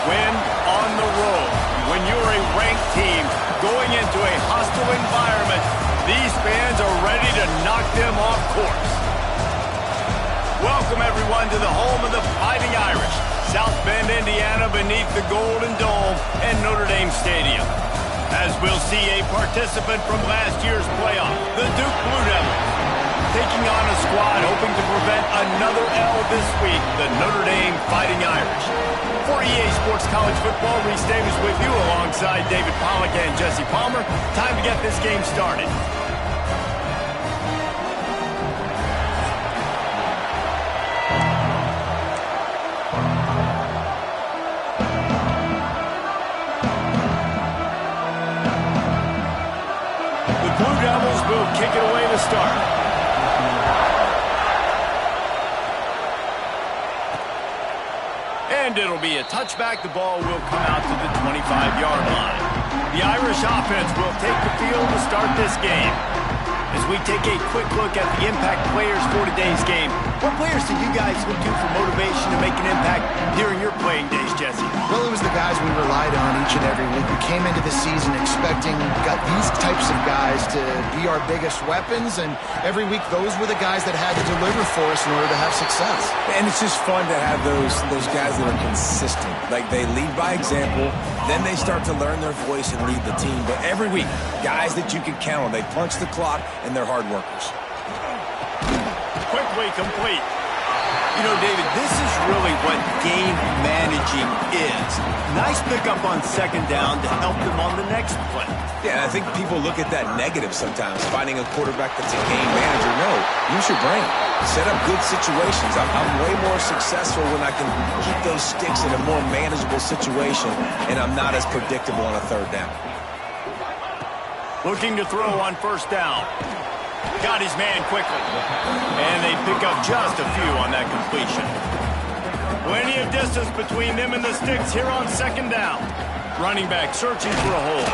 win on the road. When you're a ranked team going into a hostile environment, these fans are ready to knock them off course. Welcome, everyone, to the home of the Fighting Irish, South Bend, Indiana, beneath the Golden Dome and Notre Dame Stadium. As we'll see a participant from last year's playoff, the Duke Blue Devils, taking on a squad hoping to prevent another L this week, the Notre Dame Fighting Irish. For EA Sports College Football, Reese Davis with you alongside David Pollack and Jesse Palmer. Time to get this game started. Will kick it away to start. And it'll be a touchback. The ball will come out to the 25-yard line. The Irish offense will take the field to start this game. As we take a quick look at the impact players for today's game, what players did you guys look to for motivation to make an impact during your playing days, Jesse? Well, it was the guys we relied on each and every week. We came into the season expecting these types of guys to be our biggest weapons, and every week those were the guys that had to deliver for us in order to have success. And it's just fun to have those guys that are consistent. Like, they lead by example, then they start to learn their voice and lead the team. But every week, guys that you can count on, they punch the clock, and they're hard workers. Quickly complete. You know, David, this is really what game managing is. Nice pickup on second down to help them on the next play. Yeah, I think people look at that negative sometimes, finding a quarterback that's a game manager. No, use your brain. Set up good situations. I'm way more successful when I can keep those sticks in a more manageable situation, and I'm not as predictable on a third down. Looking to throw on first down. Got his man quickly. And they pick up just a few on that completion. Plenty of distance between them and the sticks here on second down. Running back searching for a hole.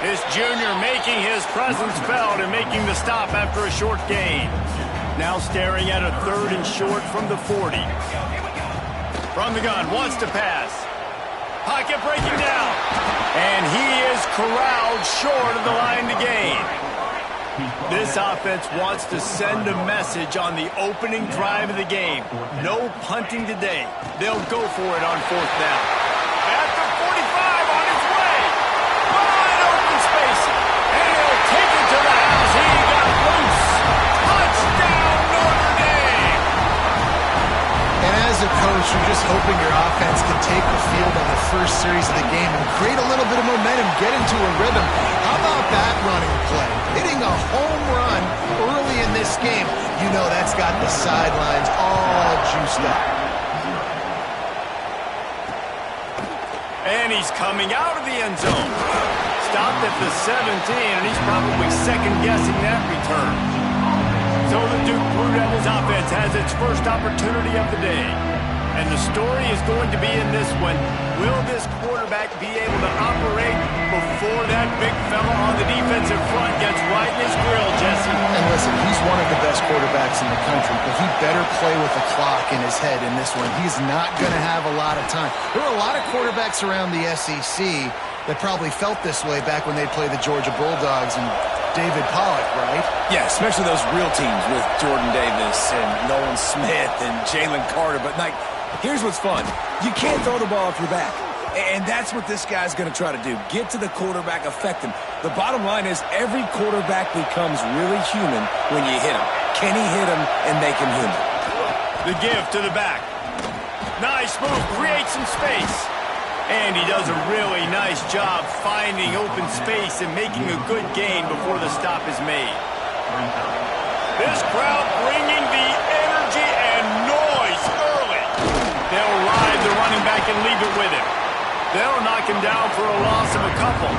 This junior making his presence felt and making the stop after a short gain. Now staring at a third and short from the 40. From the gun, wants to pass. Pocket breaking down. And he is corralled short of the line to gain. This offense wants to send a message on the opening drive of the game. No punting today. They'll go for it on fourth down. At the 45 on his way. Wide open space. And he'll take it to the house. He got loose. Touchdown, Notre Dame. And as a coach, you're just hoping your offense can take the field on the first series of the game and create a little bit of momentum, get into a rhythm. How about that running play? Hitting a home run early in this game. You know that's got the sidelines all juiced up. And he's coming out of the end zone. Stopped at the 17, and he's probably second-guessing that return. So the Duke Blue Devils offense has its first opportunity of the day. And the story is going to be in this one. Will this quarterback be able to operate before that big fella on the defensive front gets right in his grill, Jesse? And listen, he's one of the best quarterbacks in the country, but he better play with the clock in his head in this one. He's not going to have a lot of time. There were a lot of quarterbacks around the SEC that probably felt this way back when they played the Georgia Bulldogs and David Pollack, right? Yeah, especially those real teams with Jordan Davis and Nolan Smith and Jalen Carter. But, like, here's what's fun. You can't throw the ball off your back. And that's what this guy's going to try to do. Get to the quarterback, affect him. The bottom line is every quarterback becomes really human when you hit him. Can he hit him and make him human? The give to the back. Nice move. Creates some space. And he does a really nice job finding open space and making a good gain before the stop is made. This crowd bringing the energy and noise early. They'll ride the running back and leave it with him. They'll knock him down for a loss of a couple.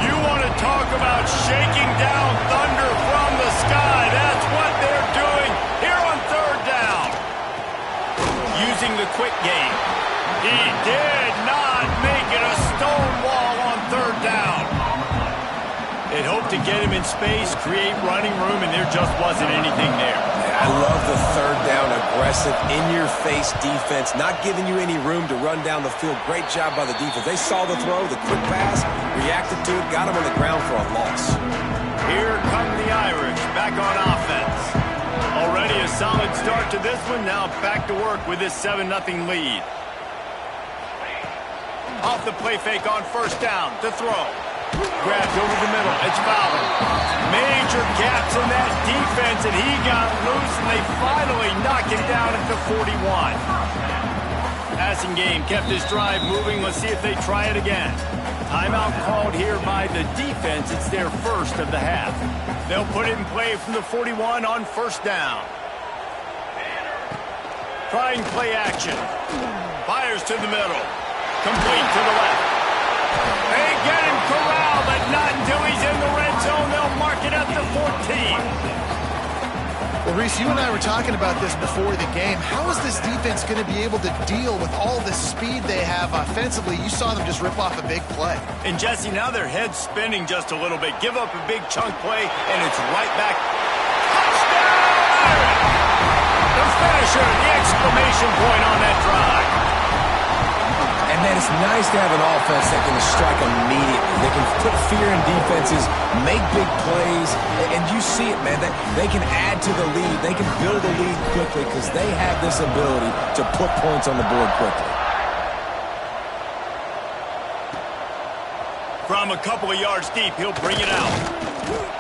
You want to talk about shaking down thunder from the sky. That's what they're doing here on third down. Using the quick game. He did not make it a stone wall on third down. It hoped to get him in space, create running room, and there just wasn't anything there. I love the third down, aggressive, in-your-face defense, not giving you any room to run down the field. Great job by the defense. They saw the throw, the quick pass, reacted to it, got him on the ground for a loss. Here come the Irish, back on offense. Already a solid start to this one, now back to work with this 7-0 lead. Off the play fake on first down, to throw. Grabbed over the middle, it's Fowler. Major gaps in that defense, and he got loose, and they finally knock him down at the 41. Passing game kept his drive moving. Let's see if they try it again. Timeout called here by the defense. It's their first of the half. They'll put it in play from the 41 on first down. Trying play action. Fires to the middle. Complete to the left. They get him corralled, but not until he's in the red zone. They'll mark it at the 14. Well, Reese, you and I were talking about this before the game. How is this defense going to be able to deal with all the speed they have offensively? You saw them just rip off a big play. And, Jesse, now their head's spinning just a little bit. Give up a big chunk play, and it's right back. Touchdown! The finisher, the exclamation point on that drive. And, man, it's nice to have an offense that can strike immediately. They can put fear in defenses, make big plays, and you see it, man. They can add to the lead. They can build a lead quickly because they have this ability to put points on the board quickly. From a couple of yards deep, he'll bring it out.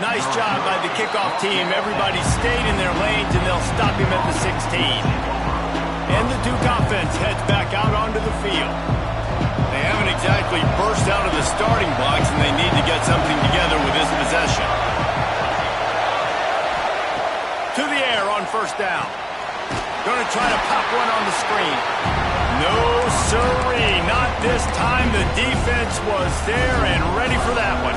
Nice job by the kickoff team. Everybody stayed in their lanes, and they'll stop him at the 16. And the Duke offense heads back out onto the field. They haven't exactly burst out of the starting blocks, and they need to get something together with this possession. To the air on first down. Going to try to pop one on the screen. No, sirree, not this time. The defense was there and ready for that one.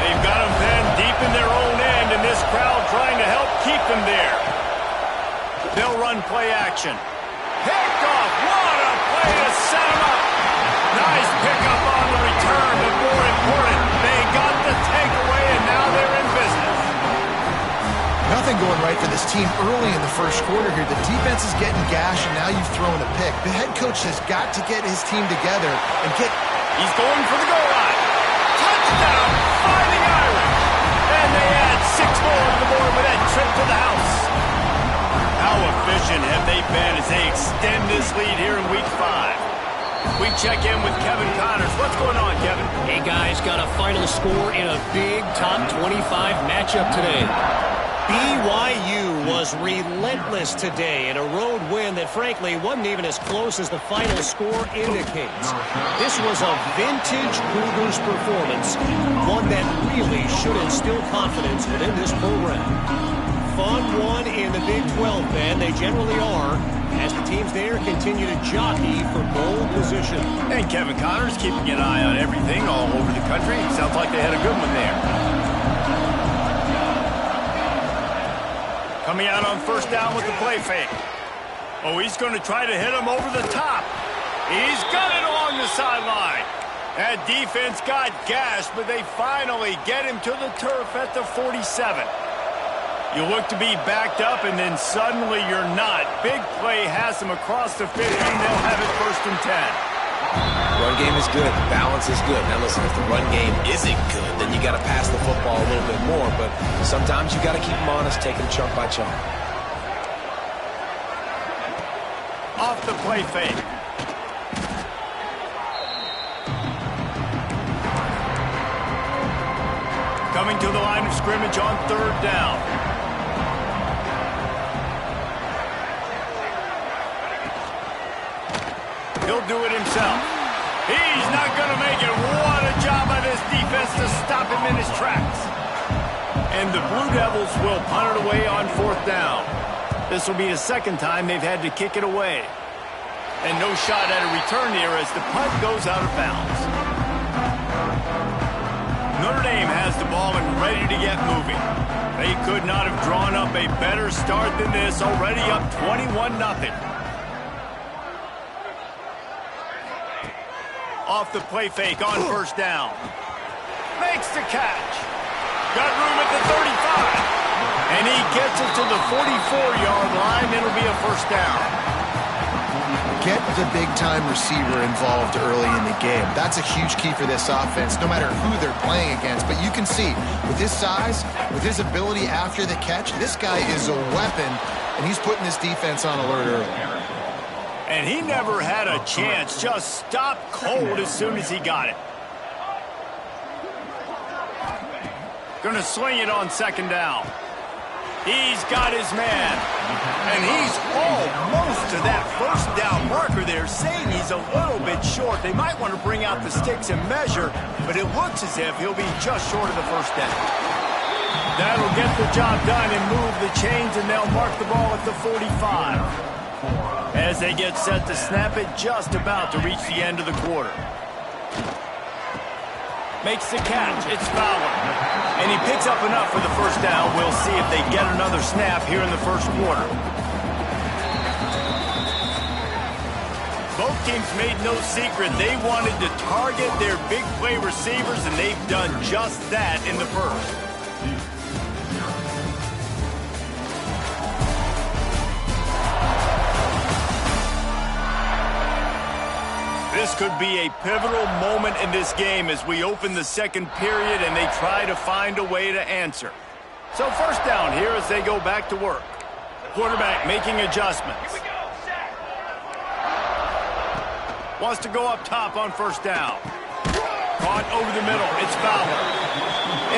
They've got them then deep in their own end, and this crowd trying to help keep them there. They'll run play action. Picked off. What a play to set him up. Nice pickup on the return, but more important, they got the takeaway, and now they're in business. Nothing going right for this team early in the first quarter here. The defense is getting gashed, and now you've thrown a pick. The head coach has got to get his team together and get... He's going for the goal line. Touchdown by the Irish. And they add 6 more to the board with that trip to the house. How efficient have they been as they extend this lead here in Week 5? We check in with Kevin Connors. What's going on, Kevin? Hey, guys, got a final score in a big top 25 matchup today. BYU was relentless today in a road win that, frankly, wasn't even as close as the final score indicates. This was a vintage Cougars performance, one that really should instill confidence within this program. Fun one in the Big 12, Ben. They generally are, as the teams there continue to jockey for goal position. And Kevin Connors keeping an eye on everything all over the country. Sounds like they had a good one there. Coming out on first down with the play fake. Oh, he's going to try to hit him over the top. He's got it along the sideline. That defense got gashed, but they finally get him to the turf at the 47. You look to be backed up, and then suddenly you're not. Big play has them across the 50, and they'll have it first and 10. Run game is good. The balance is good. Now, listen, if the run game isn't good, then you got to pass the football a little bit more. But sometimes you got to keep them honest, taking chunk by chunk. Off the play fake. Coming to the line of scrimmage on third down. He'll do it himself. He's not going to make it. What a job by this defense to stop him in his tracks. And the Blue Devils will punt it away on fourth down. This will be the second time they've had to kick it away. And no shot at a return here as the punt goes out of bounds. Notre Dame has the ball and ready to get moving. They could not have drawn up a better start than this, already up 21-0. Off the play fake on first down. Makes the catch. Got room at the 35. And he gets it to the 44-yard line. It'll be a first down. Get the big-time receiver involved early in the game. That's a huge key for this offense, no matter who they're playing against. But you can see, with his size, with his ability after the catch, this guy is a weapon, and he's putting this defense on alert early. And he never had a chance. Just stopped cold as soon as he got it. Going to swing it on second down. He's got his man. And he's almost to that first down marker there, saying he's a little bit short. They might want to bring out the sticks and measure, but it looks as if he'll be just short of the first down. That'll get the job done and move the chains, and they'll mark the ball at the 45. As they get set to snap it, just about to reach the end of the quarter. Makes the catch. It's Fowler. And he picks up enough for the first down. We'll see if they get another snap here in the first quarter. Both teams made no secret they wanted to target their big play receivers, and they've done just that in the first. This could be a pivotal moment in this game as we open the second period and they try to find a way to answer. So first down here as they go back to work. Quarterback making adjustments. Wants to go up top on first down. Caught over the middle. It's Fowler.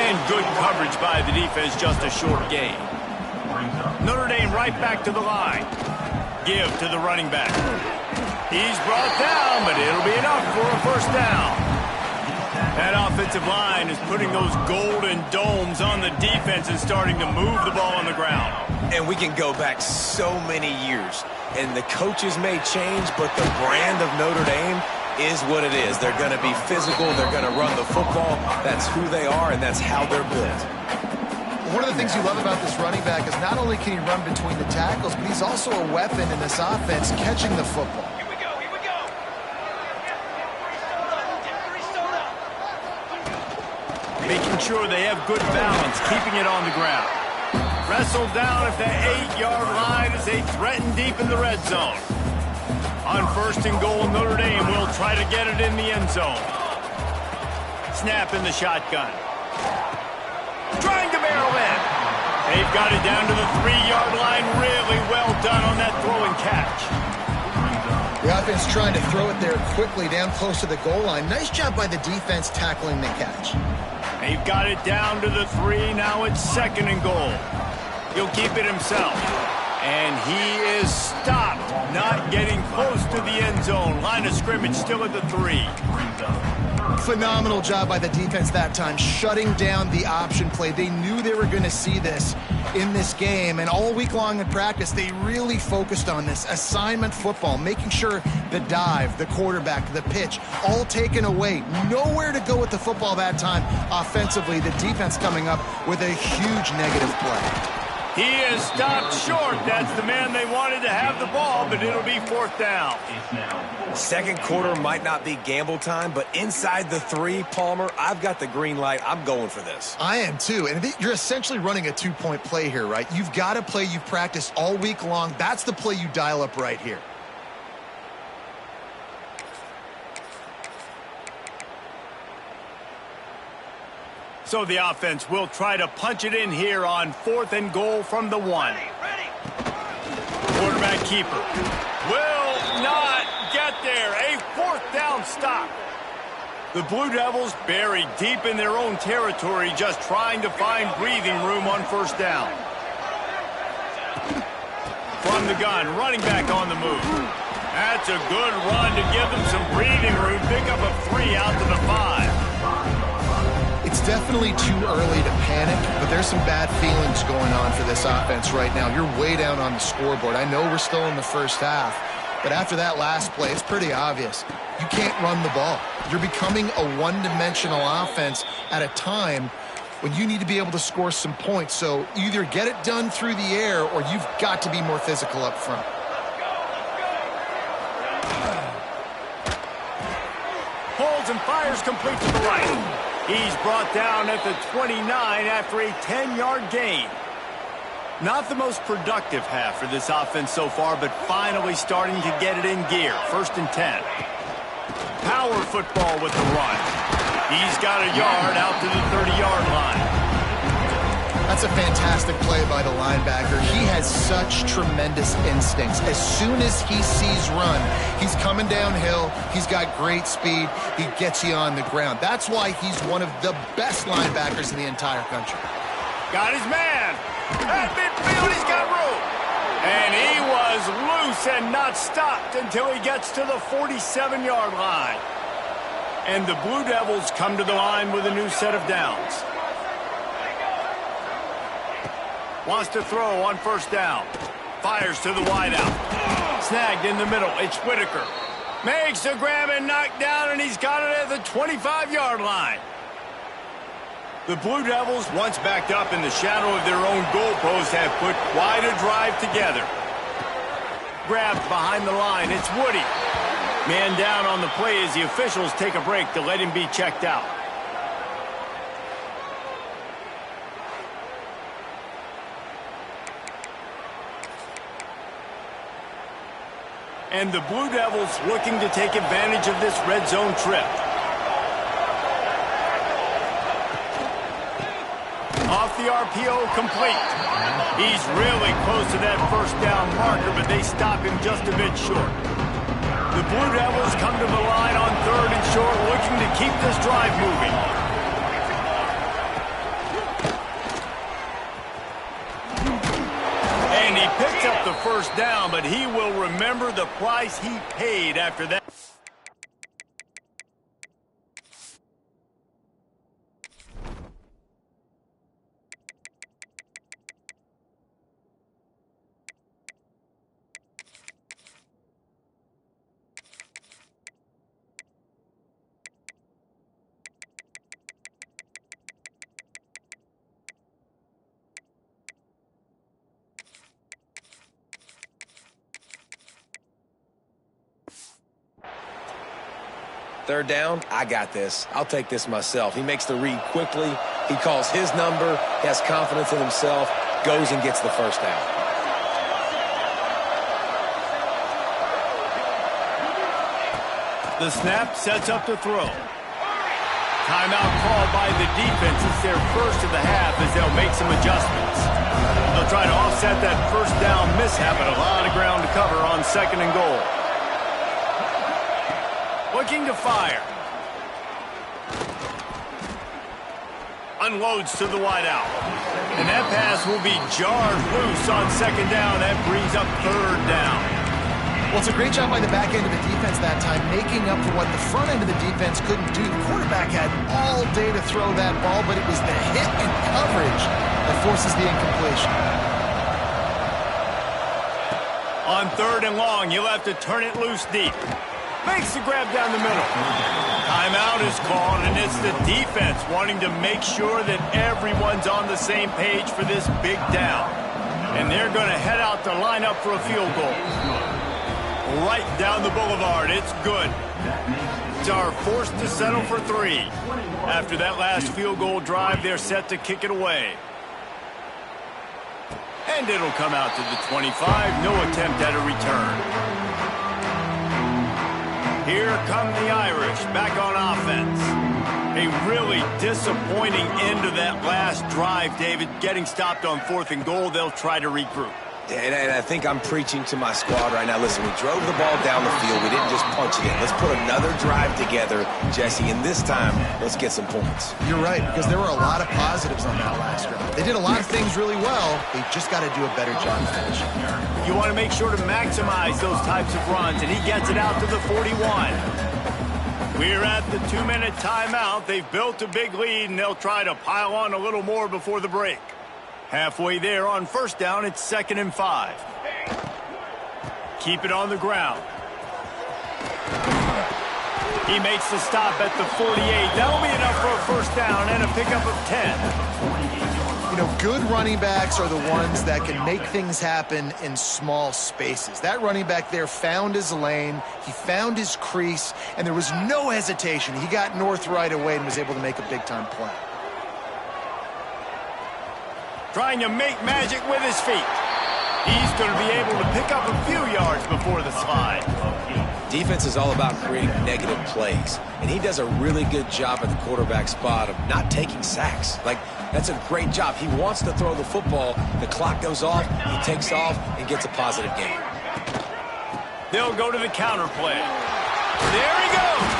And good coverage by the defense, just a short gain. Notre Dame right back to the line. Give to the running back. He's brought down, but it'll be enough for a first down. That offensive line is putting those golden domes on the defense and starting to move the ball on the ground. And we can go back so many years, and the coaches may change, but the brand of Notre Dame is what it is. They're going to be physical. They're going to run the football. That's who they are, and that's how they're built. One of the things you love about this running back is not only can he run between the tackles, but he's also a weapon in this offense catching the football. Making sure they have good balance, keeping it on the ground. Wrestled down at the 8-yard line as they threaten deep in the red zone. On first and goal, Notre Dame will try to get it in the end zone. Snap in the shotgun. Trying to barrel in. They've got it down to the 3-yard line. Really well done on that throw and catch. The offense trying to throw it there quickly down close to the goal line. Nice job by the defense tackling the catch. They've got it down to the 3. Now it's second and goal. He'll keep it himself. And he is stopped, not getting close to the end zone. Line of scrimmage still at the 3. Phenomenal job by the defense that time, shutting down the option play. They knew they were going to see this in this game, and all week long in practice, they really focused on this assignment football, making sure the dive, the quarterback, the pitch, all taken away. Nowhere to go with the football that time offensively. The defense coming up with a huge negative play. He is stopped short. That's the man they wanted to have the ball, but it'll be fourth down. Second quarter might not be gamble time, but inside the 3, Palmer, I've got the green light. I'm going for this. I am too, and you're essentially running a 2-point play here, right? You've got a play you've practiced all week long. That's the play you dial up right here. So the offense will try to punch it in here on fourth and goal from the 1. Quarterback keeper will not get there. A fourth down stop. The Blue Devils buried deep in their own territory, just trying to find breathing room on first down. From the gun, running back on the move. That's a good run to give them some breathing room. Pick up a 3 out to the 5. It's definitely too early to panic, but there's some bad feelings going on for this offense right now. You're way down on the scoreboard. I know we're still in the first half, but after that last play, it's pretty obvious. You can't run the ball. You're becoming a one-dimensional offense at a time when you need to be able to score some points. So either get it done through the air or you've got to be more physical up front. Holds and fires complete to the right. He's brought down at the 29 after a 10-yard gain. Not the most productive half for this offense so far, but finally starting to get it in gear. 1st and 10. Power football with the run. He's got a yard out to the 30-yard line. That's a fantastic play by the linebacker. He has such tremendous instincts. As soon as he sees run, he's coming downhill. He's got great speed. He gets you on the ground. That's why he's one of the best linebackers in the entire country. Got his man. At midfield, he's got room. And he was loose and not stopped until he gets to the 47-yard line. And the Blue Devils come to the line with a new set of downs. Wants to throw on 1st down. Fires to the wideout. Snagged in the middle. It's Whitaker. Makes the grab and knocked down, and he's got it at the 25-yard line. The Blue Devils, once backed up in the shadow of their own goalpost, have put quite a drive together. Grabbed behind the line. It's Woody. Man down on the play as the officials take a break to let him be checked out. And the Blue Devils looking to take advantage of this red zone trip. Off the RPO, complete. He's really close to that 1st down marker, but they stop him just a bit short. The Blue Devils come to the line on 3rd and short, looking to keep this drive moving. And he picks up the 1st down, but he will remember the price he paid after that. Third down, I got this. I'll take this myself. He makes the read quickly. He calls his number, has confidence in himself, goes and gets the 1st down. The snap sets up to throw. Timeout called by the defense. It's their 1st of the half as they'll make some adjustments. They'll try to offset that 1st down mishap, but a lot of ground to cover on 2nd and goal. Looking to fire. Unloads to the wideout. And that pass will be jarred loose on 2nd down. That brings up 3rd down. Well, it's a great job by the back end of the defense that time, making up for what the front end of the defense couldn't do. The quarterback had all day to throw that ball, but it was the hit and coverage that forces the incompletion. On 3rd and long, you'll have to turn it loose deep. Makes the grab down the middle. Timeout is called, and it's the defense wanting to make sure that everyone's on the same page for this big down. And they're going to head out to line up for a field goal. Right down the boulevard. It's good. It's our forced to settle for 3. After that last field goal drive, they're set to kick it away. And it'll come out to the 25. No attempt at a return. Here come the Irish back on offense. A really disappointing end to that last drive, David. Getting stopped on 4th and goal, they'll try to regroup. And I think I'm preaching to my squad right now. Listen, we drove the ball down the field. We didn't just punch it in. Let's put another drive together, Jesse, and this time, let's get some points. You're right, because there were a lot of positives on that last drive. They did a lot of things really well. They just got to do a better job finishing. You want to make sure to maximize those types of runs, and he gets it out to the 41. We're at the 2-minute timeout. They've built a big lead, and they'll try to pile on a little more before the break. Halfway there on 1st down, it's 2nd and 5. Keep it on the ground. He makes the stop at the 48. That'll be enough for a 1st down and a pickup of 10. You know, good running backs are the ones that can make things happen in small spaces. That running back there found his lane, he found his crease, and there was no hesitation. He got north right away and was able to make a big-time play. trying to make magic with his feet. He's going to be able to pick up a few yards before the slide. Defense is all about creating negative plays, and he does a really good job at the quarterback spot of not taking sacks. Like, that's a great job. He wants to throw the football. The clock goes off, he takes off, and gets a positive gain. They'll go to the counter play. There he goes.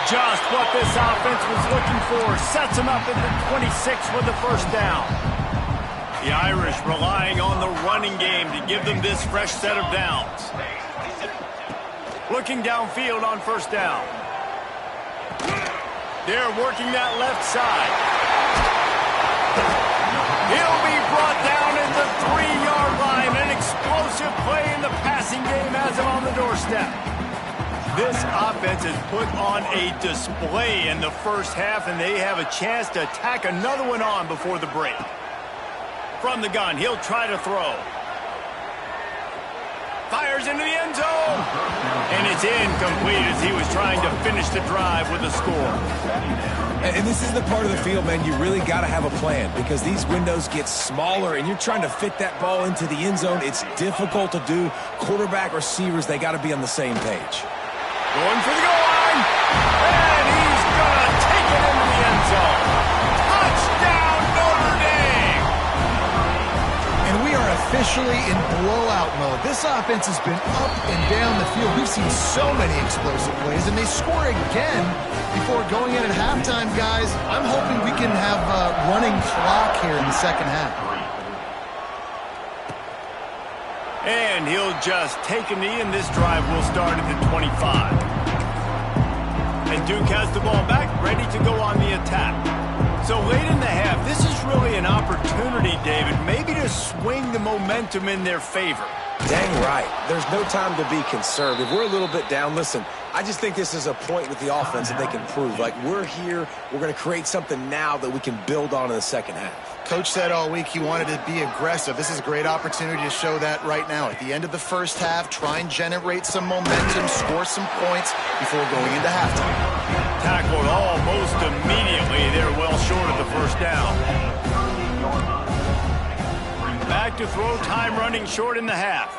Just what this offense was looking for. Sets him up at the 26 with the first down. The Irish relying on the running game to give them this fresh set of downs. Looking downfield on first down. They're working that left side. He'll be brought down at the 3-yard line. An explosive play in the passing game has him on the doorstep. This offense has put on a display in the first half, and they have a chance to tack another one on before the break. From the gun, he'll try to throw. Fires into the end zone. And it's incomplete as he was trying to finish the drive with a score. And this is the part of the field, man, you really got to have a plan because these windows get smaller and you're trying to fit that ball into the end zone. It's difficult to do. Quarterback, receivers, they got to be on the same page. Going for the goal line. And he's going to take it into the end zone. Touchdown, Notre Dame. And we are officially in blowout mode. This offense has been up and down the field. We've seen so many explosive plays, and they score again before going in at halftime, guys. I'm hoping we can have a running clock here in the second half. And he'll just take a knee, and this drive will start at the 25. And Duke has the ball back, ready to go on the attack. So late in the half, this is really an opportunity, David, maybe to swing the momentum in their favor. Dang right. There's no time to be conservative. We're a little bit down. Listen, I just think this is a point with the offense that they can prove. Like, we're here, we're going to create something now that we can build on in the second half. Coach said all week he wanted to be aggressive. This is a great opportunity to show that right now. At the end of the first half, try and generate some momentum, score some points before going into halftime. Tackled almost immediately. They're well short of the first down. Back to throw, time running short in the half.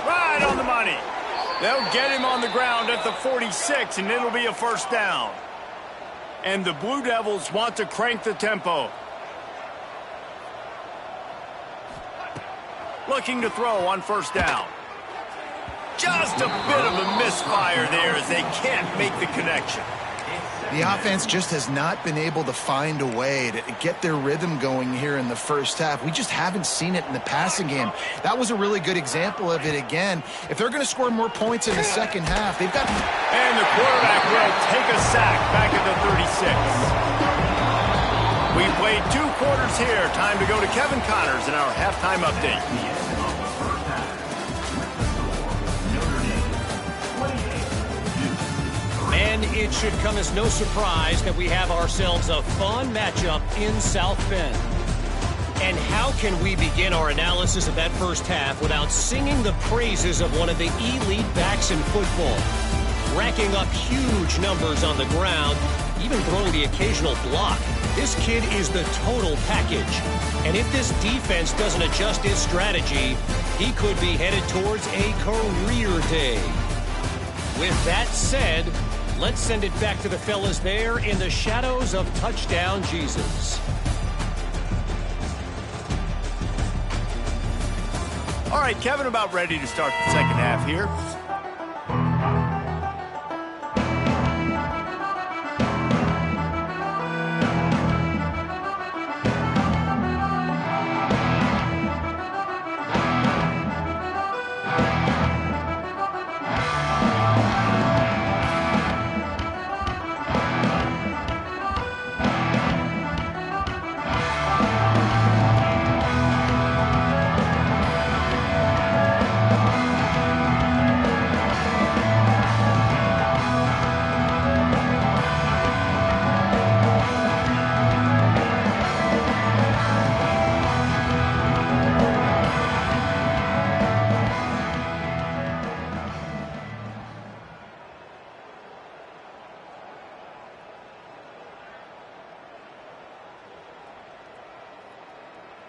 Right on the money. They'll get him on the ground at the 46, and it'll be a first down. And the Blue Devils want to crank the tempo. Looking to throw on first down. Just a bit of a misfire there as they can't make the connection. The offense just has not been able to find a way to get their rhythm going here in the first half. We just haven't seen it in the passing game. That was a really good example of it again. If they're going to score more points in the second half, they've got... And the quarterback will take a sack back at the 36. We've played 2 quarters here. Time to go to Kevin Connors in our halftime update. And it should come as no surprise that we have ourselves a fun matchup in South Bend. And how can we begin our analysis of that first half without singing the praises of one of the elite backs in football? Racking up huge numbers on the ground, even throwing the occasional block. This kid is the total package. And if this defense doesn't adjust its strategy, he could be headed towards a career day. With that said, let's send it back to the fellas there in the shadows of Touchdown Jesus. All right, Kevin, about ready to start the second half here.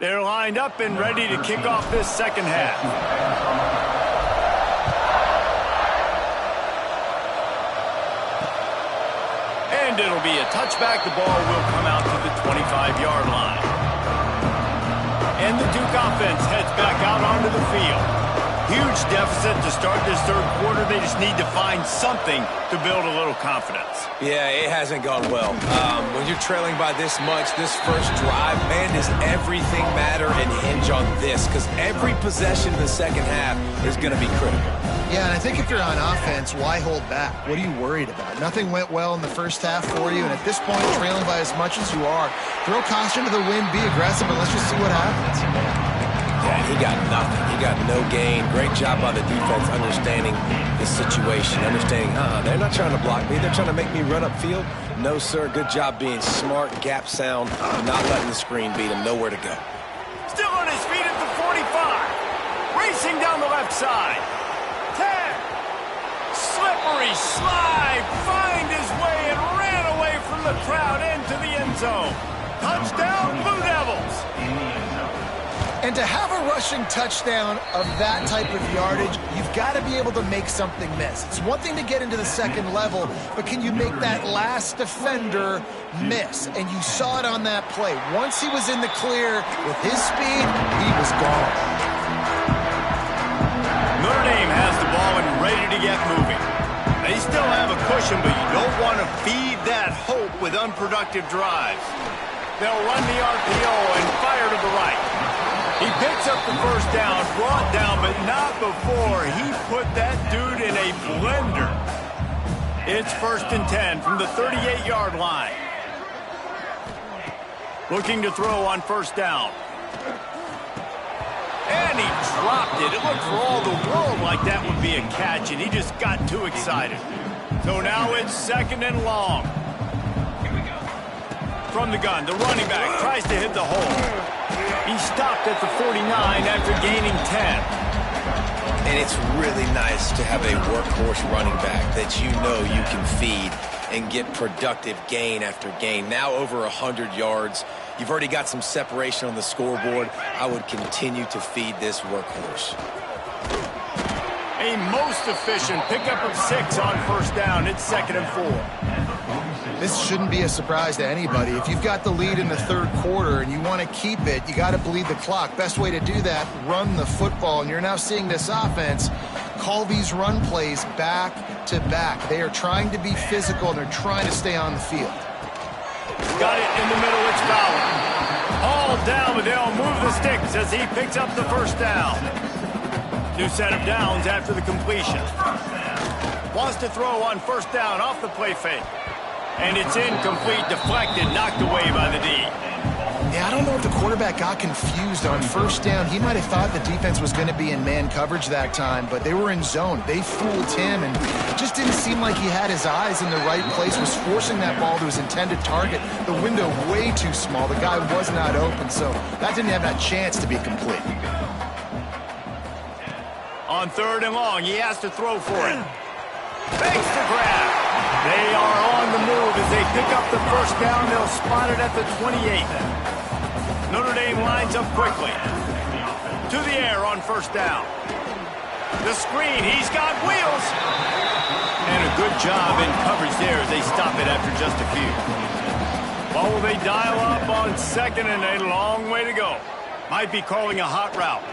They're lined up and ready to kick off this second half. And it'll be a touchback. The ball will come out to the 25-yard line. And the Duke offense heads back out onto the field. Huge deficit to start this third quarter. They just need to find something to build a little confidence. Yeah, it hasn't gone well. When you're trailing by this much, this first drive, man, does everything matter and hinge on this? Because every possession in the second half is going to be critical. Yeah, and I think if you're on offense, why hold back? What are you worried about? Nothing went well in the first half for you, and at this point, trailing by as much as you are, throw caution to the wind, be aggressive, and let's just see what happens. Yeah, he got nothing. He got no gain. Great job by the defense understanding the situation, understanding, they're not trying to block me. They're trying to make me run upfield. No, sir. Good job being smart, gap sound, not letting the screen beat him. Nowhere to go. Still on his feet at the 45. Racing down the left side. 10. Slippery slide. Find his way and ran away from the crowd into the end zone. Touchdown, Blue Devils. And to have a rushing touchdown of that type of yardage, you've got to be able to make something miss. It's one thing to get into the second level, but can you make that last defender miss? And you saw it on that play. Once he was in the clear with his speed, he was gone. Notre Dame has the ball and ready to get moving. They still have a cushion, but you don't want to feed that hope with unproductive drives. They'll run the RPO and fire to the right. He picks up the first down, brought down, but not before he put that dude in a blender. It's 1st and 10 from the 38-yard line. Looking to throw on first down. And he dropped it. It looked for all the world like that would be a catch, and he just got too excited. So now it's 2nd and long. From the gun, the running back tries to hit the hole. He stopped at the 49 after gaining 10. And it's really nice to have a workhorse running back that you know you can feed and get productive gain after gain. Now over 100 yards. You've already got some separation on the scoreboard. I would continue to feed this workhorse. A most efficient pickup of 6 on first down. It's 2nd and 4. This shouldn't be a surprise to anybody. If you've got the lead in the third quarter and you want to keep it, you got to bleed the clock. Best way to do that, run the football. And you're now seeing this offense call these run plays back to back. They are trying to be physical, and they're trying to stay on the field. Got it in the middle. It's Bauer. All down, but they'll move the sticks as he picks up the first down. New set of downs after the completion. Wants to throw on first down off the play fake. And it's incomplete, deflected, knocked away by the D. Yeah, I don't know if the quarterback got confused on first down. He might have thought the defense was going to be in man coverage that time, but they were in zone. They fooled him, and it just didn't seem like he had his eyes in the right place, was forcing that ball to his intended target. The window way too small. The guy was not open, so that didn't have that chance to be complete. On 3rd and long, he has to throw for it. Fakes the grab. They are on the move as they pick up the first down. They'll spot it at the 28. Notre Dame lines up quickly. To the air on first down. The screen, he's got wheels. And a good job in coverage there as they stop it after just a few. Well, will they dial up on 2nd and a long way to go? Might be calling a hot route.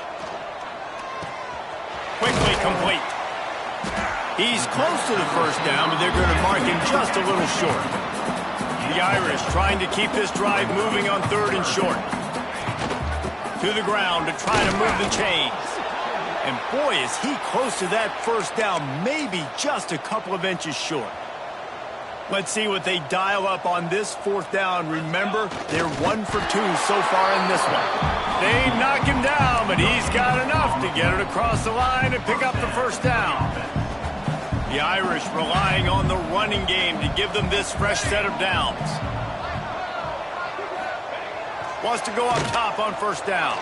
Quickly complete. He's close to the first down, but they're going to mark him just a little short. The Irish trying to keep this drive moving on 3rd and short. To the ground to try to move the chains. And boy, is he close to that first down, maybe just a couple of inches short. Let's see what they dial up on this 4th down. Remember, they're 1 for 2 so far in this one. They knock him down, but he's got enough to get it across the line and pick up the first down. The Irish relying on the running game to give them this fresh set of downs. Wants to go up top on first down.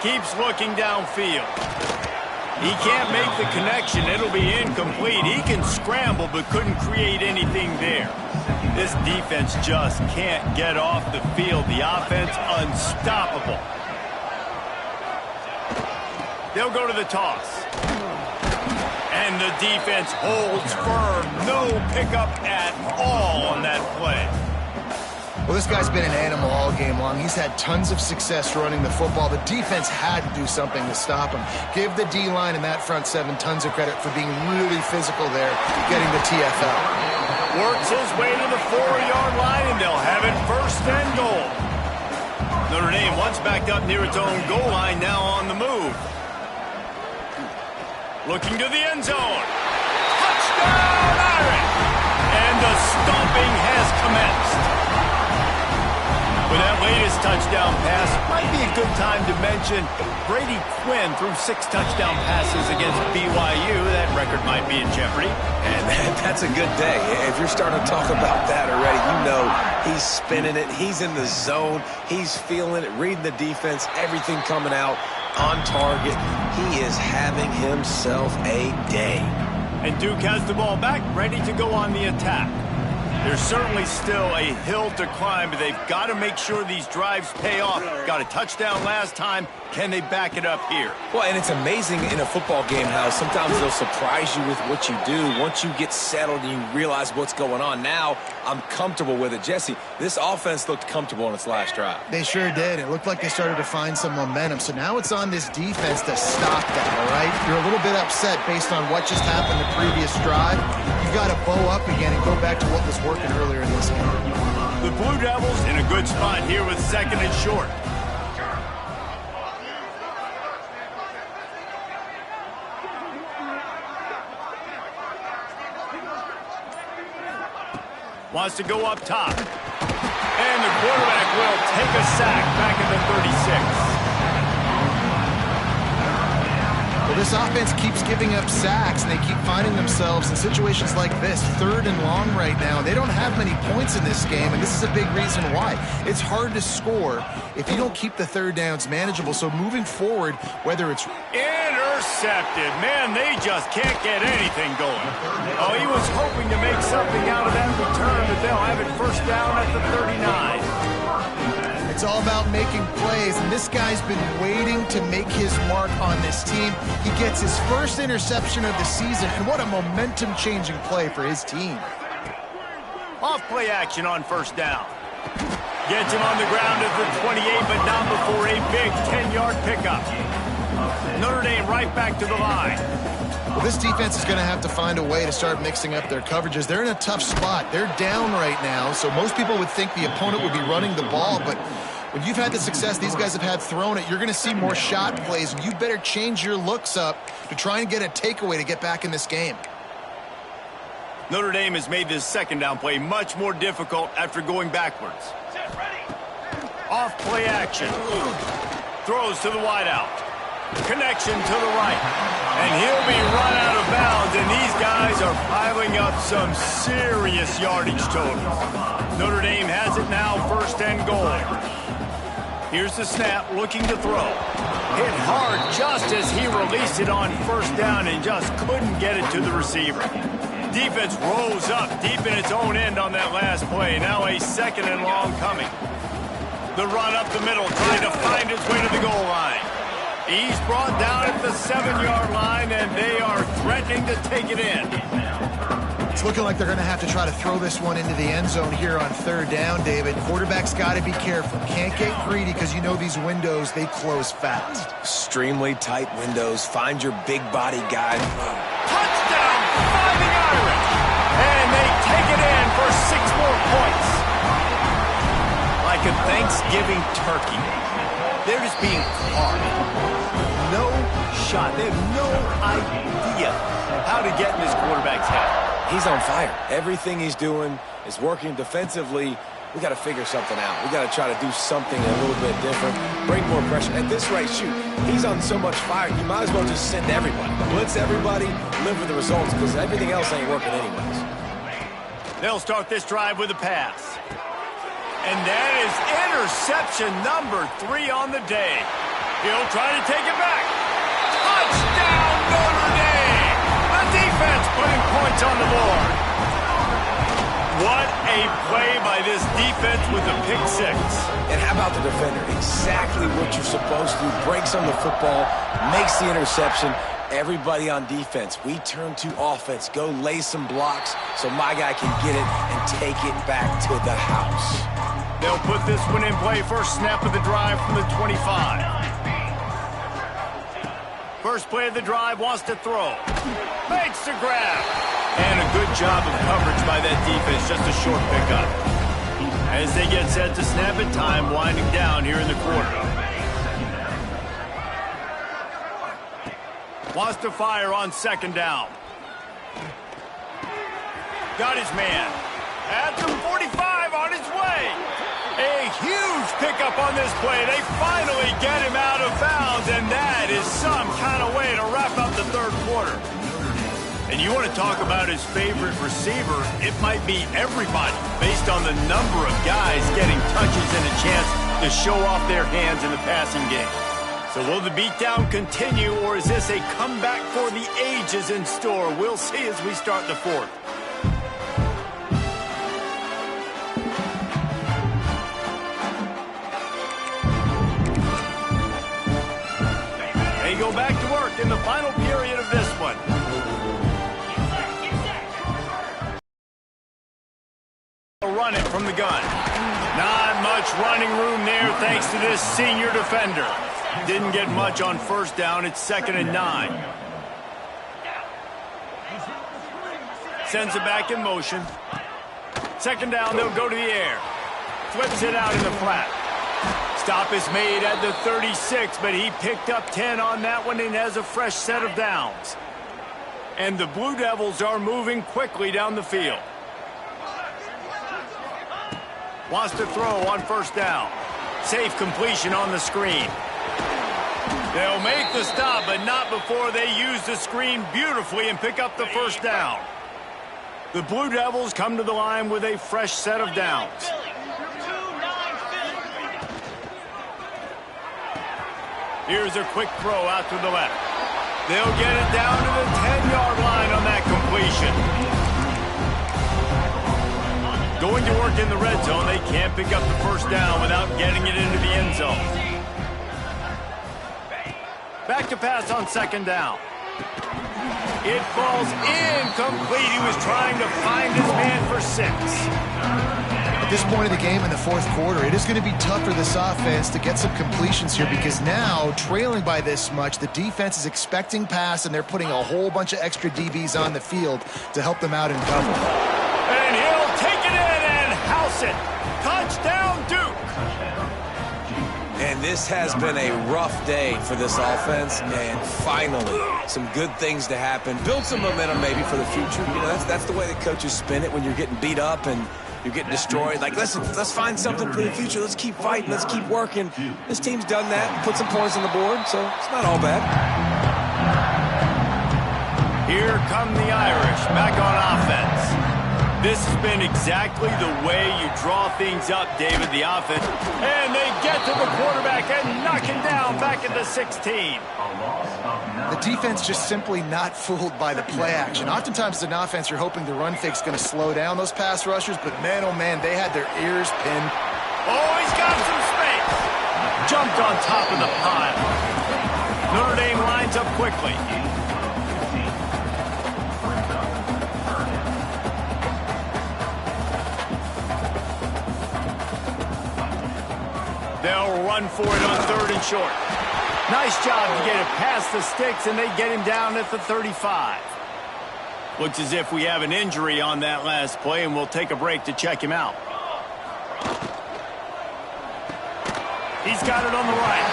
Keeps looking downfield. He can't make the connection. It'll be incomplete. He can scramble but couldn't create anything there. This defense just can't get off the field. The offense unstoppable. They'll go to the toss. And the defense holds firm. No pickup at all on that play. Well, this guy's been an animal all game long. He's had tons of success running the football. The defense had to do something to stop him. Give the D-line and that front seven tons of credit for being really physical there, getting the TFL. Works his way to the 4-yard line, and they'll have it first and goal. Notre Dame once backed up near its own goal line, now on the move. Looking to the end zone. Touchdown, Irish! And the stomping has commenced. With that latest touchdown pass, might be a good time to mention Brady Quinn threw 6 touchdown passes against BYU. That record might be in jeopardy. And that's a good day. If you're starting to talk about that already, you know he's spinning it. He's in the zone. He's feeling it, reading the defense, everything coming out on target. He is having himself a day. And Duke has the ball back, ready to go on the attack. There's certainly still a hill to climb, but they've got to make sure these drives pay off. Got a touchdown last time. Can they back it up here? Well, and it's amazing in a football game how sometimes they'll surprise you with what you do. Once you get settled and you realize what's going on, now I'm comfortable with it. Jesse, this offense looked comfortable on its last drive. They sure did. It looked like they started to find some momentum. So now it's on this defense to stop that, all right? You're a little bit upset based on what just happened the previous drive. You got to bow up again and go back to what was working earlier in this game. The Blue Devils in a good spot here with 2nd and short. Wants to go up top. And the quarterback will take a sack back at the 36. Well, this offense keeps giving up sacks, and they keep finding themselves in situations like this, 3rd and long right now. They don't have many points in this game, and this is a big reason why. It's hard to score if you don't keep the 3rd downs manageable. So moving forward, whether it's intercepted, man, they just can't get anything going. Oh, he was hoping to make something out of that return, but they'll have it first down at the 39. It's all about making plays, and this guy's been waiting to make his mark on this team. He gets his first interception of the season, and what a momentum-changing play for his team. Off play action on first down. Gets him on the ground at the 28, but not before a big 10-yard pickup. Notre Dame right back to the line. Well, this defense is going to have to find a way to start mixing up their coverages. They're in a tough spot. They're down right now, so most people would think the opponent would be running the ball, but when you've had the success these guys have had throwing it, you're going to see more shot plays, and you better change your looks up to try and get a takeaway to get back in this game. Notre Dame has made this 2nd down play much more difficult after going backwards. Off play action. Throws to the wideout. Connection to the right. And he'll be run out of bounds, and these guys are piling up some serious yardage totals. Notre Dame has it now, 1st and goal. Here's the snap, looking to throw. Hit hard just as he released it on 1st down and just couldn't get it to the receiver. Defense rose up deep in its own end on that last play. Now a 2nd and long coming. The run up the middle, trying to find its way to the goal line. He's brought down at the 7-yard line, and they are threatening to take it in. It's looking like they're going to have to try to throw this one into the end zone here on 3rd down, David. Quarterback's got to be careful. Can't get greedy because you know these windows, they close fast. Extremely tight windows. Find your big body guy. Touchdown, Fighting Irish! And they take it in for 6 more points. Like a Thanksgiving turkey. They're just being carved. No shot. They have no idea how to get in this quarterback's head. He's on fire. Everything he's doing is working defensively. We got to figure something out. We got to try to do something a little bit different. Bring more pressure. At this rate, shoot, he's on so much fire, you might as well just send everybody. Blitz everybody, live with the results, because everything else ain't working anyways. They'll start this drive with a pass. And that is interception number 3 on the day. He'll try to take it back. Touchdown, Notre Dame! The defense putting points on the board. What a play by this defense with a pick six. And how about the defender? Exactly what you're supposed to do. Breaks on the football, makes the interception. Everybody on defense, we turn to offense. Go lay some blocks so my guy can get it and take it back to the house. They'll put this one in play. First snap of the drive from the 25. First play of the drive, wants to throw. Makes the grab. And a good job of coverage by that defense. Just a short pickup. As they get set to snap it, time winding down here in the quarter. Wants to fire on second down. Got his man. At the 45 on his way. A huge pickup on this play. They finally get him out of bounds, and that is some kind of way to wrap up the third quarter. And you want to talk about his favorite receiver, it might be everybody based on the number of guys getting touches and a chance to show off their hands in the passing game. So will the beatdown continue, or is this a comeback for the ages in store? We'll see as we start the fourth. They go back to work in the final period of this one. Run it from the gun. Not much running room there thanks to this senior defender. Didn't get much on first down. It's 2nd and 9. Sends it back in motion. Second down, they'll go to the air. Flips it out in the flat. Stop is made at the 36, but he picked up 10 on that one and has a fresh set of downs. And the Blue Devils are moving quickly down the field. Wants to throw on first down. Safe completion on the screen. They'll make the stop, but not before they use the screen beautifully and pick up the first down. The Blue Devils come to the line with a fresh set of downs. Here's a quick throw out to the left. They'll get it down to the 10-yard line on that completion. Going to work in the red zone, they can't pick up the first down without getting it into the end zone. Back to pass on second down. It falls incomplete. He was trying to find his man for 6. At this point of the game in the fourth quarter, it is going to be tough for this offense to get some completions here because now, trailing by this much, the defense is expecting pass, and they're putting a whole bunch of extra DBs on the field to help them out in cover. And he'll take it in and house it. Touchdown, Duke. And this has been a rough day for this offense, and finally, some good things to happen. Build some momentum maybe for the future. You know, that's the way that coaches spin it when you're getting beat up and you're getting destroyed. Like, listen, let's find something for the future. Let's keep fighting. Let's keep working. This team's done that, put some points on the board, so it's not all bad. Here come the Irish back on offense. This has been exactly the way you draw things up, David, the offense. And they get to the quarterback and knock him down back at the 16. The defense just simply not fooled by the play action. Oftentimes as an offense, you're hoping the run fake's going to slow down those pass rushers, but man, oh man, they had their ears pinned. Oh, he's got some space. Jumped on top of the pile. Notre Dame lines up quickly. They'll run for it on 3rd and short. Nice job to get it past the sticks, and they get him down at the 35. Looks as if we have an injury on that last play, and we'll take a break to check him out. He's got it on the right.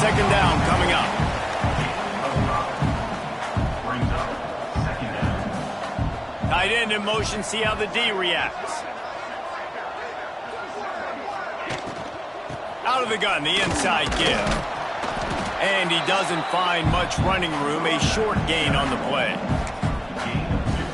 Second down coming up. Tight end in motion, see how the D reacts. Out of the gun, the inside give. And he doesn't find much running room, a short gain on the play.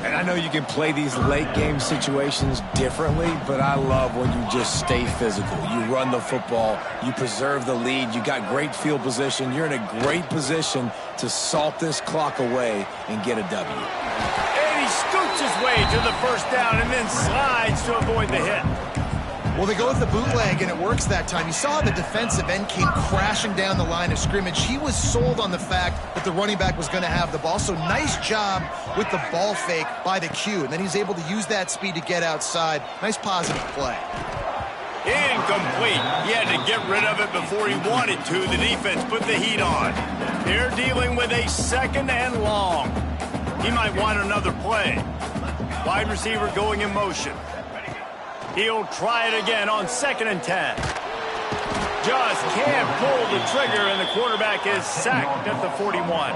And I know you can play these late game situations differently, but I love when you just stay physical. You run the football, you preserve the lead, you got great field position, you're in a great position to salt this clock away and get a W. And he scooped Works his way to the first down and then slides to avoid the hit. Well, they go with the bootleg, and it works that time. You saw the defensive end came crashing down the line of scrimmage. He was sold on the fact that the running back was going to have the ball. So nice job with the ball fake by the Q. And then he's able to use that speed to get outside. Nice positive play. Incomplete. He had to get rid of it before he wanted to. The defense put the heat on. They're dealing with a 2nd and long. He might want another play. Wide receiver going in motion. He'll try it again on 2nd and 10. Just can't pull the trigger, and the quarterback is sacked at the 41.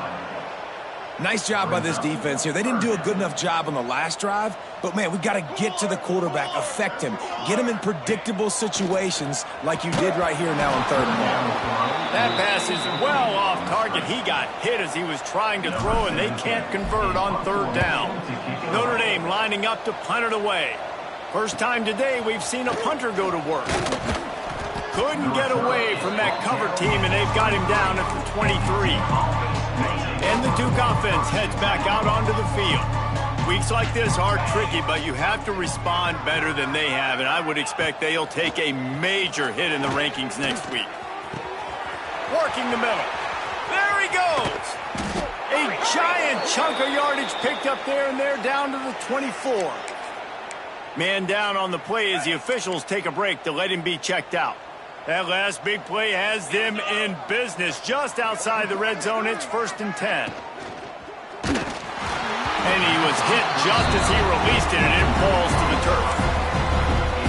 Nice job by this defense here. They didn't do a good enough job on the last drive, but, man, we got to get to the quarterback, affect him, get him in predictable situations like you did right here now on 3rd and 1. That pass is well off target. He got hit as he was trying to throw, and they can't convert on 3rd down. Notre Dame lining up to punt it away. First time today we've seen a punter go to work. Couldn't get away from that cover team, and they've got him down at the 23. And the Duke offense heads back out onto the field. Weeks like this are tricky, but you have to respond better than they have, and I would expect they'll take a major hit in the rankings next week. Working the middle. There he goes. A giant chunk of yardage picked up there, and they're down to the 24. Man down on the play as the officials take a break to let him be checked out. That last big play has them in business just outside the red zone. It's 1st and 10. And he was hit just as he released it, and it falls to the turf.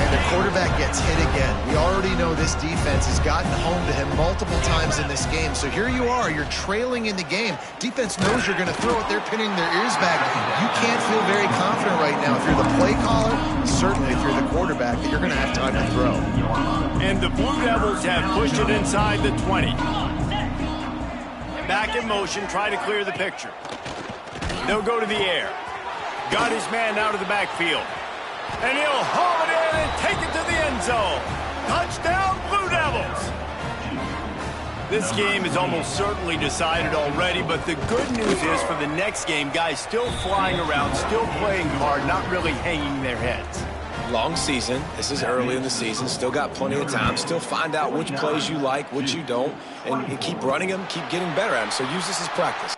And the quarterback gets hit again. We already know this defense has gotten home to him multiple times in this game. So here you are, you're trailing in the game. Defense knows you're going to throw it. They're pinning their ears back. You can't feel very confident right now. If you're the play caller, certainly if you're the quarterback, that you're going to have time to throw. And the Blue Devils have pushed it inside the 20. Back in motion, try to clear the picture. They'll go to the air. Got his man out of the backfield. And he'll haul it in and take it to the end zone. Touchdown, Blue Devils! This game is almost certainly decided already, but the good news is for the next game, guys still flying around, still playing hard, not really hanging their heads. Long season. This is early in the season. Still got plenty of time. Still find out which plays you like, which you don't, and keep running them, keep getting better at them. So use this as practice.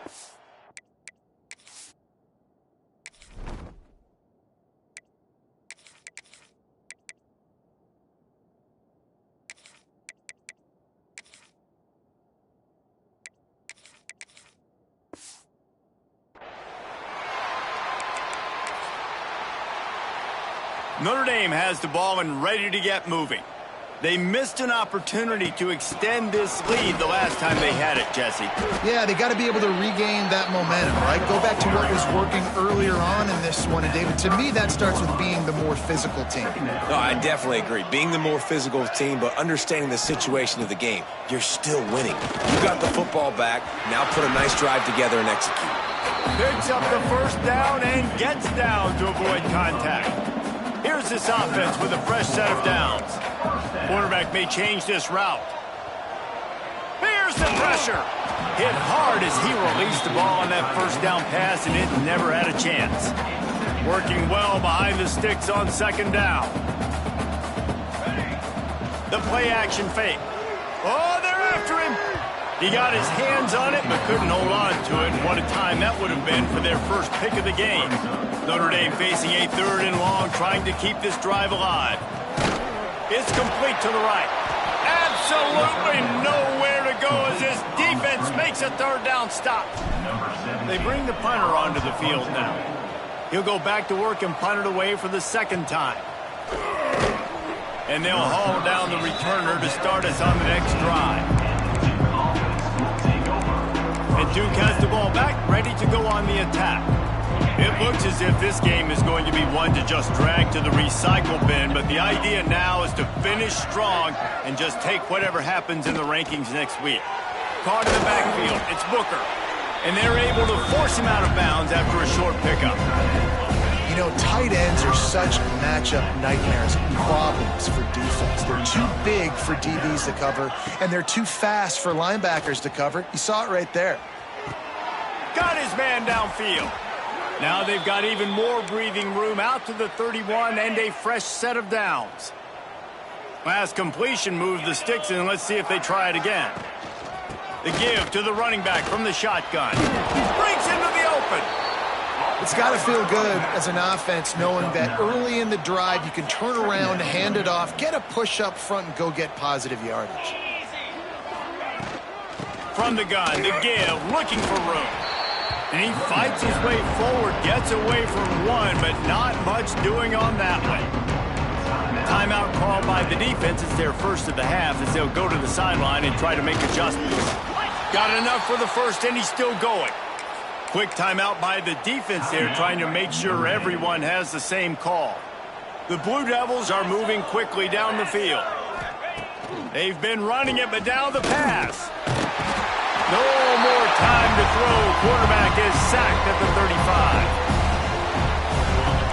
Notre Dame has the ball and ready to get moving. They missed an opportunity to extend this lead the last time they had it, Jesse. Yeah, they got to be able to regain that momentum, right? Go back to what was working earlier on in this one. And, David, to me, that starts with being the more physical team. No, I definitely agree. Being the more physical team, but understanding the situation of the game. You're still winning. You got the football back. Now put a nice drive together and execute. Picks up the first down and gets down to avoid contact. Here's this offense with a fresh set of downs. Quarterback may change this route. Here's the pressure. Hit hard as he released the ball on that first down pass, and it never had a chance. Working well behind the sticks on 2nd down. The play action fake. Oh, they're after him. He got his hands on it, but couldn't hold on to it. What a time that would have been for their first pick of the game. Notre Dame facing a 3rd and long, trying to keep this drive alive. It's complete to the right. Absolutely nowhere to go as this defense makes a 3rd down stop. They bring the punter onto the field now. He'll go back to work and punt it away for the 2nd time. And they'll haul down the returner to start us on the next drive. And Duke has the ball back, ready to go on the attack. It looks as if this game is going to be one to just drag to the recycle bin, but the idea now is to finish strong and just take whatever happens in the rankings next week. Caught in the backfield, it's Booker. And they're able to force him out of bounds after a short pickup. You know, tight ends are such matchup nightmares, problems for defense. They're too big for DBs to cover, and they're too fast for linebackers to cover. You saw it right there. Got his man downfield. Now they've got even more breathing room out to the 31 and a fresh set of downs. Last completion moved the sticks in. Let's see if they try it again. The give to the running back from the shotgun. Breaks into the open. It's got to feel good as an offense knowing that early in the drive you can turn around, hand it off, get a push up front, and go get positive yardage. From the gun, the give, looking for room. And he fights his way forward, gets away from one, but not much doing on that one. Timeout called by the defense. It's their first of the half as they'll go to the sideline and try to make adjustments. Got enough for the first, and he's still going. Quick timeout by the defense there, trying to make sure everyone has the same call. The Blue Devils are moving quickly down the field. They've been running it, but now the pass. No more time to throw. Quarterback is sacked at the 35.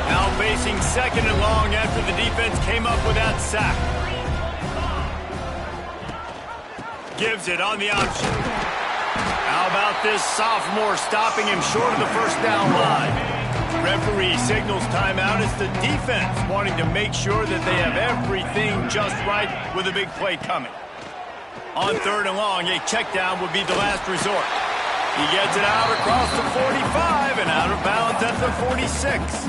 Now facing second and long after the defense came up with that sack. Gives it on the option. How about this sophomore stopping him short of the first down line? Referee signals timeout as the defense wanting to make sure that they have everything just right with a big play coming. On third and long, a check down would be the last resort. He gets it out across the 45 and out of bounds at the 46.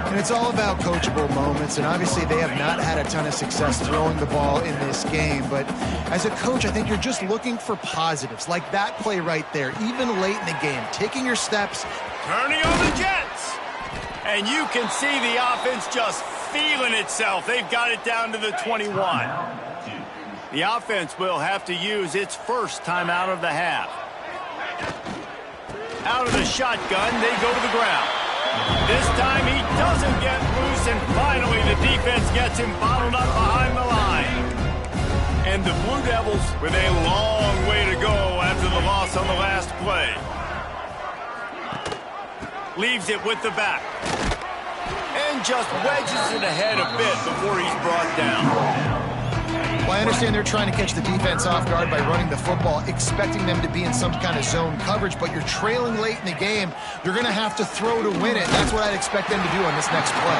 And it's all about coachable moments, and obviously they have not had a ton of success throwing the ball in this game. But as a coach, I think you're just looking for positives, like that play right there, even late in the game, taking your steps. Turning on the Jets. And you can see the offense just feeling itself. They've got it down to the 21. The offense will have to use its first timeout of the half. Out of the shotgun, they go to the ground. This time he doesn't get loose, and finally the defense gets him bottled up behind the line. And the Blue Devils with a long way to go after the loss on the last play. Leaves it with the back. And just wedges it ahead a bit before he's brought down. Well, I understand they're trying to catch the defense off guard by running the football, expecting them to be in some kind of zone coverage, but you're trailing late in the game. You're going to have to throw to win it. That's what I'd expect them to do on this next play.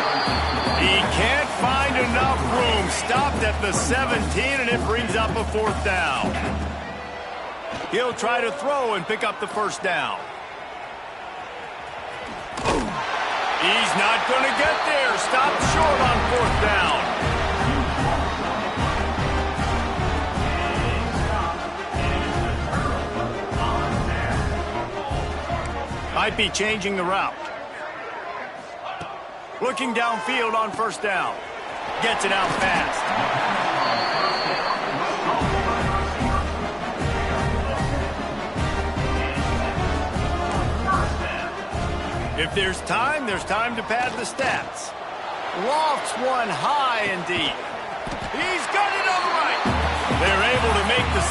He can't find enough room. Stopped at the 17, and it brings up a fourth down. He'll try to throw and pick up the first down. He's not going to get there. Stopped short on fourth down. Might be changing the route. Looking downfield on first down. Gets it out fast. If there's time to pad the stats. Lofts one high and deep. He's got it on the right. They're able to make the